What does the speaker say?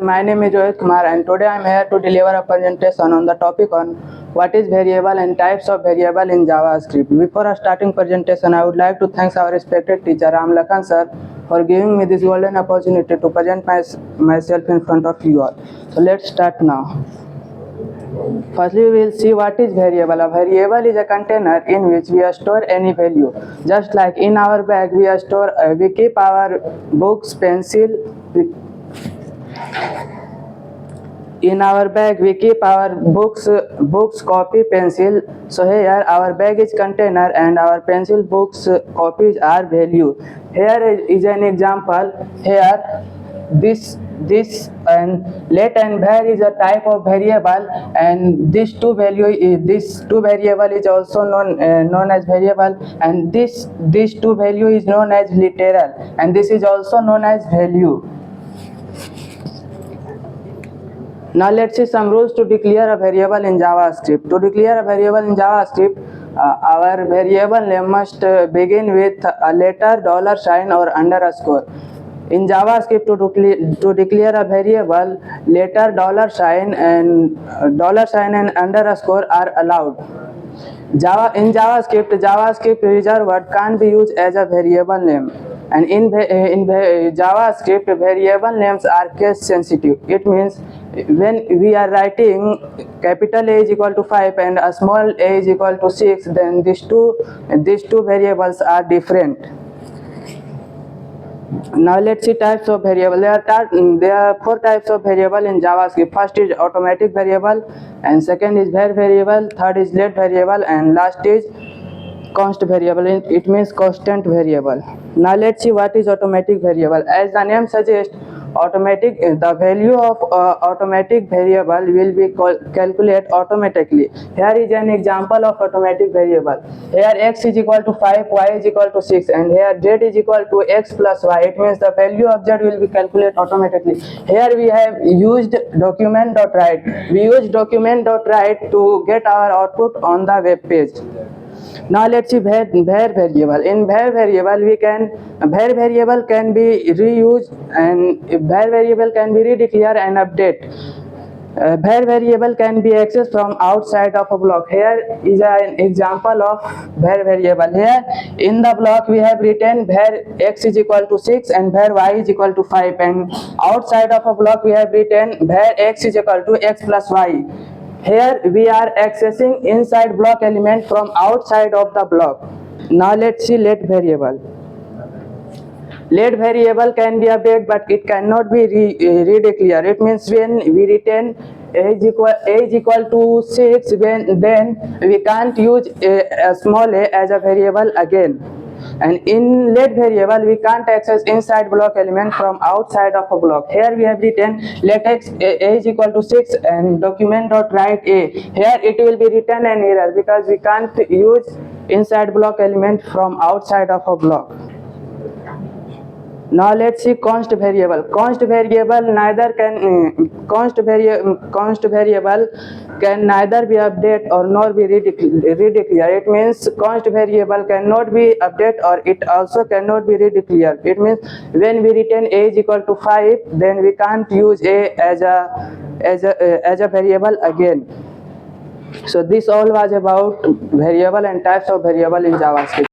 My name is Rohit Kumar and today I am here to deliver a presentation on the topic on what is variable and types of variable in JavaScript. Before starting presentation, I would like to thank our respected teacher Ram Lakhan sir for giving me this golden opportunity to present myself in front of you all. So let's start now. Firstly, we will see what is variable. A variable is a container in which we store any value. Just like in our bag, we keep our books, pencil. In our bag, we keep our books, copy, pencil. So here, our bag is container, and our pencil, books, copies are value. Here is an example. Here, this and let and var is a type of variable, and this two variable is also known as variable, and this two value is known as literal, and this is also known as value. Now let's see some rules to declare a variable in JavaScript. To declare a variable in JavaScript, our variable name must begin with a letter, $sign or underscore. In JavaScript, to declare a variable, letter, $sign and underscore are allowed. In JavaScript reserved word can't be used as a variable name. And in JavaScript, variable names are case sensitive. It means when we are writing capital A is equal to 5 and a small a is equal to 6, then these two variables are different. Now let's see types of variable. There are four types of variable in JavaScript. First is automatic variable, and second is var variable, third is let variable, and last is const variable. It means constant variable. Now let's see what is automatic variable. As the name suggests, the value of automatic variable will be calculated automatically. Here is an example of automatic variable. Here x is equal to 5, y is equal to 6, and here z is equal to x plus y. It means the value of z will be calculated automatically. Here we have used document.write. We use document.write to get our output on the web page. Now let's see var variable. In var variable, var variable can be reused, and var variable can be redeclared and update. Var variable can be accessed from outside of a block. Here is an example of var variable. Here in the block we have written var x is equal to 6 and var y is equal to 5, and outside of a block we have written var x is equal to x plus y. Here we are accessing inside block element from outside of the block. Now let's see let variable. Let variable can be updated, but it cannot be redeclared. It means when we return a is equal to 6, then we can't use a small a as a variable again. And in let variable, we can't access inside block element from outside of a block. Here we have written let x a is equal to 6 and document.write a. Here it will be written an error because we can't use inside block element from outside of a block. Now let's see const variable. Const variable can neither be updated or nor be redeclared. It means const variable cannot be updated or it also cannot be redeclared. It means when we return a is equal to 5, then we can't use a as a variable again. So this all was about variable and types of variable in JavaScript.